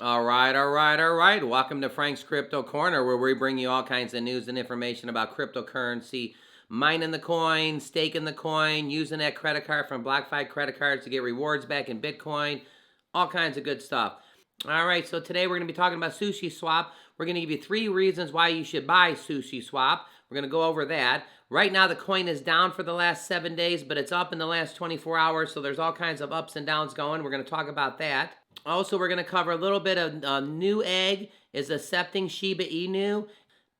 All right. Welcome to Frank's Crypto Corner, where we bring you all kinds of news and information about cryptocurrency, mining the coin, staking the coin, using that credit card from BlockFi credit cards to get rewards back in Bitcoin, all kinds of good stuff. All right, so today we're going to be talking about Sushiswap. We're going to give you 3 reasons why you should buy Sushiswap. We're going to go over that. Right now, the coin is down for the last 7 days, but it's up in the last 24 hours, so there's all kinds of ups and downs going. We're going to talk about that. Also, we're going to cover a little bit of New Egg is accepting Shiba Inu,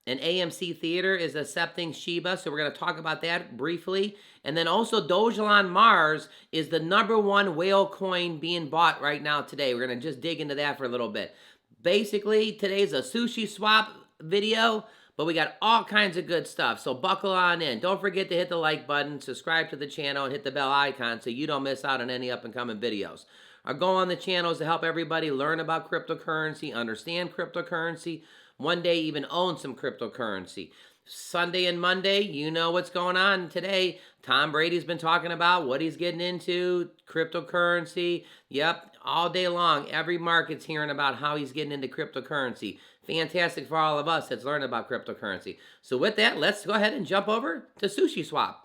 and AMC Theater is accepting Shiba, so we're going to talk about that briefly. And then also Dogecoin Mars is the #1 whale coin being bought right now today. We're going to just dig into that for a little bit. Basically, today's a Sushiswap video, but we got all kinds of good stuff, so buckle on in. Don't forget to hit the like button, subscribe to the channel, and hit the bell icon so you don't miss out on any up-and-coming videos. Our goal on the channel is to help everybody learn about cryptocurrency, understand cryptocurrency, one day even own some cryptocurrency. Sunday and Monday, you know what's going on today. Tom Brady's been talking about what he's getting into, cryptocurrency. Yep, all day long, every market's hearing about how he's getting into cryptocurrency. Fantastic for all of us that's learning about cryptocurrency. So with that, let's go ahead and jump over to Sushiswap.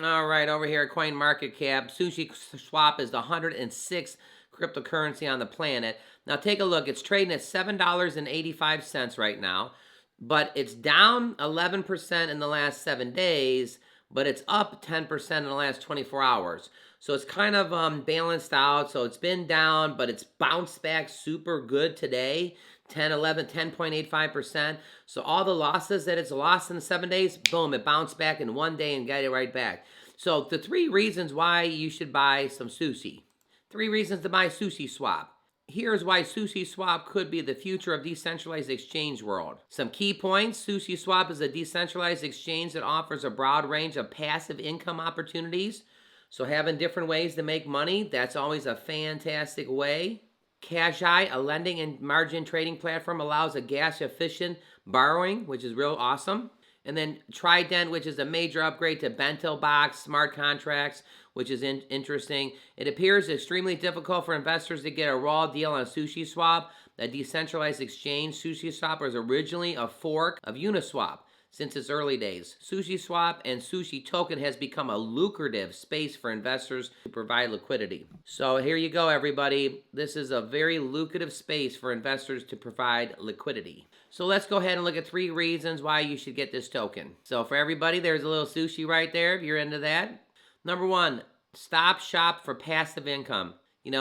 All right, over here at CoinMarketCap, Sushiswap is the 106th cryptocurrency on the planet. Now take a look. It's trading at $7.85 right now, but it's down 11% in the last 7 days, but it's up 10% in the last 24 hours. So it's kind of balanced out. So it's been down, but it's bounced back super good today. 10.85%. So all the losses that it's lost in 7 days, boom, it bounced back in 1 day and got it right back. So the 3 reasons why you should buy some sushi. 3 reasons to buy Sushiswap. Here's why Sushiswap could be the future of decentralized exchange world. Some key points. Sushiswap is a decentralized exchange that offers a broad range of passive income opportunities. So having different ways to make money, that's always a fantastic way. Cash-Eye, a lending and margin trading platform, allows a gas-efficient borrowing, which is real awesome. And then Trident, which is a major upgrade to Bento Box, smart contracts, which is interesting. It appears extremely difficult for investors to get a raw deal on Sushiswap, a decentralized exchange. Sushiswap was originally a fork of Uniswap since its early days. Sushiswap and Sushi Token has become a lucrative space for investors to provide liquidity. So here you go, everybody. This is a very lucrative space for investors to provide liquidity. So let's go ahead and look at 3 reasons why you should get this token. So for everybody, there's a little sushi right there if you're into that. Number 1, stop shop for passive income.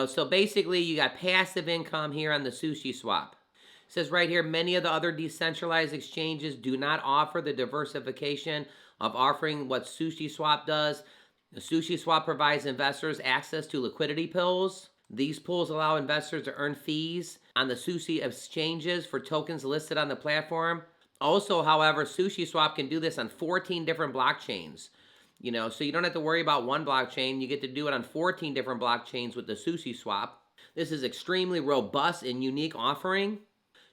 So basically you got passive income here on the Sushiswap. It says right here, many of the other decentralized exchanges do not offer the diversification of offering what Sushiswap does. The Sushiswap provides investors access to liquidity pools. These pools allow investors to earn fees on the Sushi exchanges for tokens listed on the platform. Also, however, Sushiswap can do this on 14 different blockchains. So you don't have to worry about one blockchain. You get to do it on 14 different blockchains with the Sushiswap. This is extremely robust and unique offering.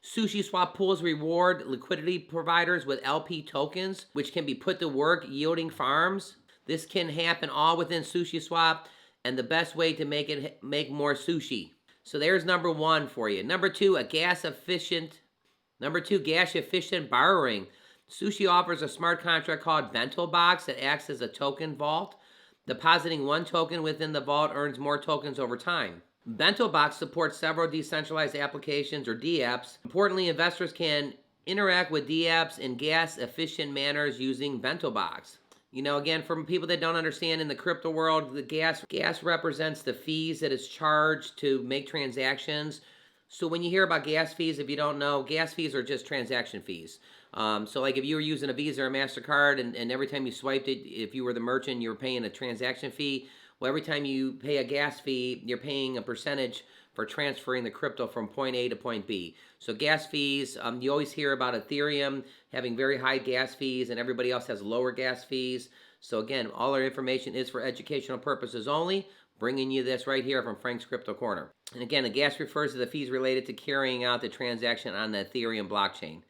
Sushiswap pools reward liquidity providers with LP tokens, which can be put to work yielding farms. This can happen all within Sushiswap, and the best way to make more sushi. So there's number 1 for you. Number 2, gas efficient borrowing. Sushi offers a smart contract called Bento Box that acts as a token vault. Depositing 1 token within the vault earns more tokens over time. Bento Box supports several decentralized applications or dApps. Importantly, investors can interact with dApps in gas-efficient manners using Bento Box. Again, for people that don't understand in the crypto world, the gas represents the fees that is charged to make transactions. So when you hear about gas fees, if you don't know, gas fees are just transaction fees. So like if you were using a Visa or a MasterCard and every time you swiped it, if you were the merchant, you were paying a transaction fee. Well, every time you pay a gas fee, you're paying a percentage for transferring the crypto from point A to point B. So gas fees, you always hear about Ethereum having very high gas fees and everybody else has lower gas fees. So again, all our information is for educational purposes only, bringing you this right here from Frank's Crypto Corner. And again, the gas refers to the fees related to carrying out the transaction on the Ethereum blockchain.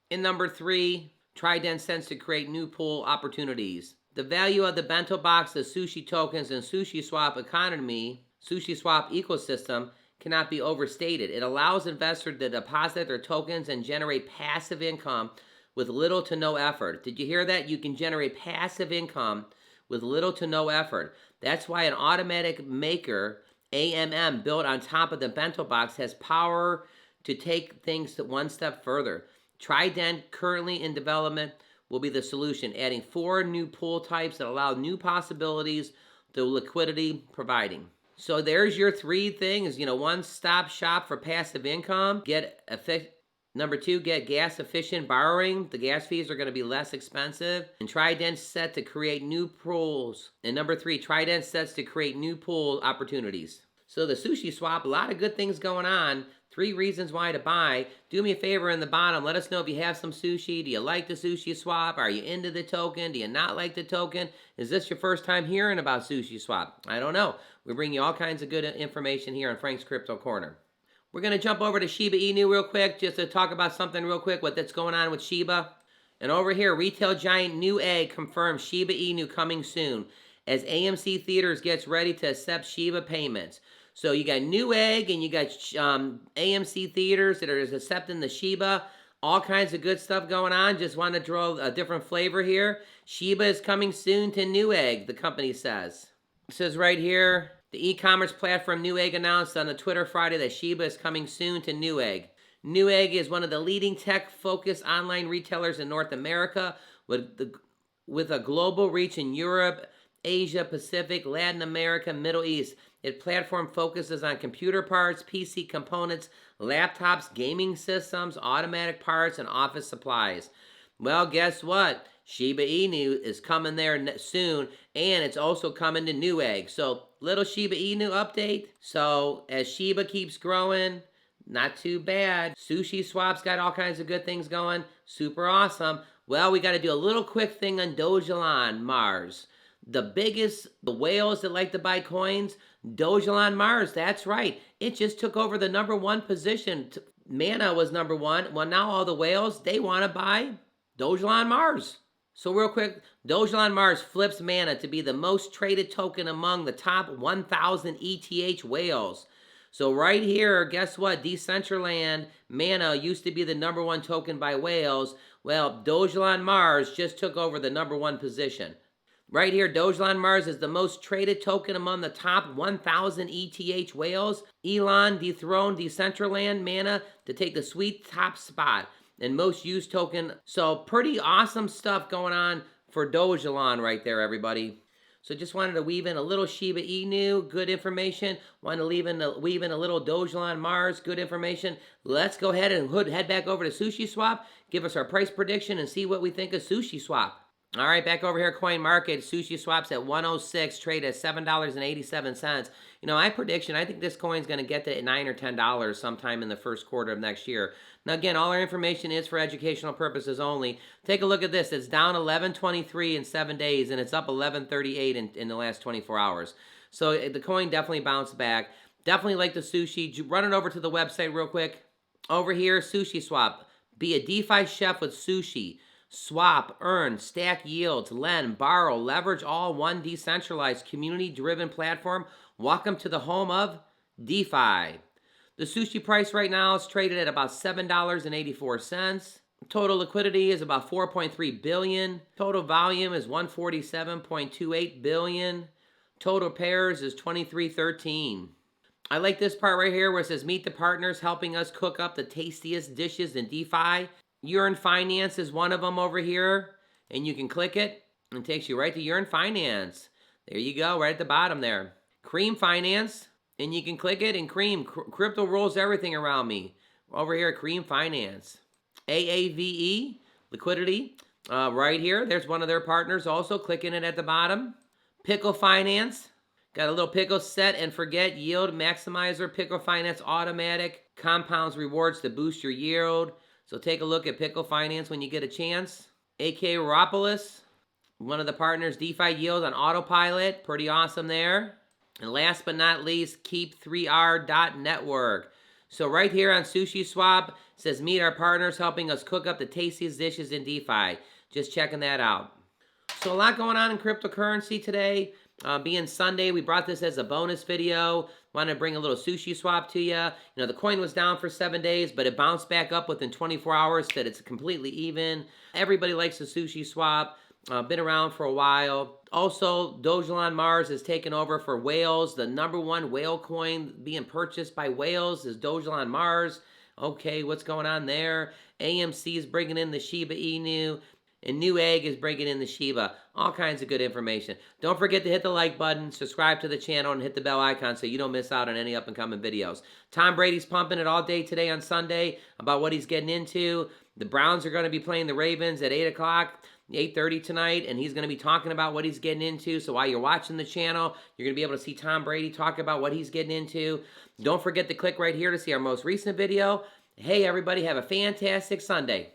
In number 3, Trident sends to create new pool opportunities. The value of the Bento Box, the Sushi tokens, and Sushiswap ecosystem cannot be overstated. It allows investors to deposit their tokens and generate passive income with little to no effort. Did you hear that? You can generate passive income with little to no effort. That's why an automatic maker, AMM, built on top of the bento box has power to take things one step further. Trident, currently in development, will be the solution, adding 4 new pool types that allow new possibilities to liquidity providing. So there's your 3 things, one-stop shop for passive income. Number 2, get gas efficient borrowing. The gas fees are going to be less expensive. And Trident set to create new pools. And number 3, Trident sets to create new pool opportunities. So the Sushiswap, a lot of good things going on. 3 reasons why to buy. Do me a favor in the bottom. Let us know if you have some sushi. Do you like the Sushiswap? Are you into the token? Do you not like the token? Is this your first time hearing about Sushiswap? I don't know. We bring you all kinds of good information here on Frank's Crypto Corner. We're going to jump over to Shiba Inu real quick just to talk about something real quick, what's going on with Shiba. And over here, retail giant Newegg confirms Shiba Inu coming soon as AMC Theaters gets ready to accept Shiba payments. So you got Newegg and you got AMC Theaters that are accepting the Shiba. All kinds of good stuff going on. Just want to draw a different flavor here. Shiba is coming soon to Newegg, the company says. It says right here, the e-commerce platform Newegg announced on the Twitter Friday that Shiba is coming soon to Newegg. Newegg is one of the leading tech-focused online retailers in North America with a global reach in Europe, Asia, Pacific, Latin America, Middle East. Its platform focuses on computer parts, PC components, laptops, gaming systems, automatic parts, and office supplies. Well, guess what? Shiba Inu is coming there soon, and it's also coming to Newegg. So, little Shiba Inu update. So, as Shiba keeps growing, not too bad. Sushiswap's got all kinds of good things going. Super awesome. Well, we got to do a little quick thing on Dogecoin Mars. The whales that like to buy coins, Dogecoin Mars, that's right. It just took over the #1 position. Mana was #1. Well, now all the whales, they want to buy Dogecoin Mars. So real quick, Dogecoin Mars flips Mana to be the most traded token among the top 1,000 ETH whales. So right here, guess what? Decentraland Mana used to be the #1 token by whales. Well, Dogecoin Mars just took over the #1 position. Right here, Dogecoin Mars is the most traded token among the top 1,000 ETH whales. Elon dethroned Decentraland Mana to take the sweet top spot and most used token. So pretty awesome stuff going on for Dogecoin right there, everybody. So just wanted to weave in a little Shiba Inu, good information. Wanted to weave in a little Dogecoin Mars, good information. Let's go ahead and head back over to Sushiswap, give us our price prediction, and see what we think of Sushiswap. All right, back over here, Coin Market. Sushiswap's at 106, trade at $7.87. My prediction, I think this coin's going to get to $9 or $10 sometime in the first quarter of next year. Now, again, all our information is for educational purposes only. Take a look at this. It's down 11.23 in 7 days, and it's up 11.38 in the last 24 hours. So the coin definitely bounced back. Definitely like the sushi. Run it over to the website real quick. Over here, Sushiswap. Be a DeFi chef with sushi. Swap, earn, stack yields, lend, borrow, leverage all one decentralized community-driven platform. Welcome to the home of DeFi. The sushi price right now is traded at about $7.84. Total liquidity is about $4.3 billion. Total volume is 147.28 billion. Total pairs is 2313. I like this part right here where it says meet the partners helping us cook up the tastiest dishes in DeFi. Yearn Finance is one of them over here, and you can click it, and it takes you right to Yearn Finance. There you go, right at the bottom there. Cream Finance, and you can click it, and crypto rolls everything around me. Over here at Cream Finance. AAVE, Liquidity, right here. There's one of their partners also, clicking it at the bottom. Pickle Finance, got a little pickle set and forget yield maximizer. Pickle Finance automatic, compounds rewards to boost your yield. So take a look at Pickle Finance when you get a chance. AK Ropolis, one of the partners, DeFi yield on autopilot. Pretty awesome there. And last but not least, Keep3R.network. So right here on Sushiswap, it says meet our partners helping us cook up the tastiest dishes in DeFi. Just checking that out. So a lot going on in cryptocurrency today. Being Sunday, we brought this as a bonus video. Wanted to bring a little sushi swap to you. You know, the coin was down for 7 days, but it bounced back up within 24 hours that it's completely even. Everybody likes the sushi swap. Been around for a while. Also, Dogecoin Mars has taken over for whales. The #1 whale coin being purchased by whales is Dogecoin Mars. Okay, what's going on there? AMC is bringing in the Shiba Inu. And Newegg is bringing in the Shiba. All kinds of good information. Don't forget to hit the like button, subscribe to the channel, and hit the bell icon so you don't miss out on any up-and-coming videos. Tom Brady's pumping it all day today on Sunday about what he's getting into. The Browns are going to be playing the Ravens at 8 o'clock. 8:30 tonight, and he's going to be talking about what he's getting into. So while you're watching the channel, you're going to be able to see Tom Brady talk about what he's getting into. Don't forget to click right here to see our most recent video. Hey, everybody, have a fantastic Sunday.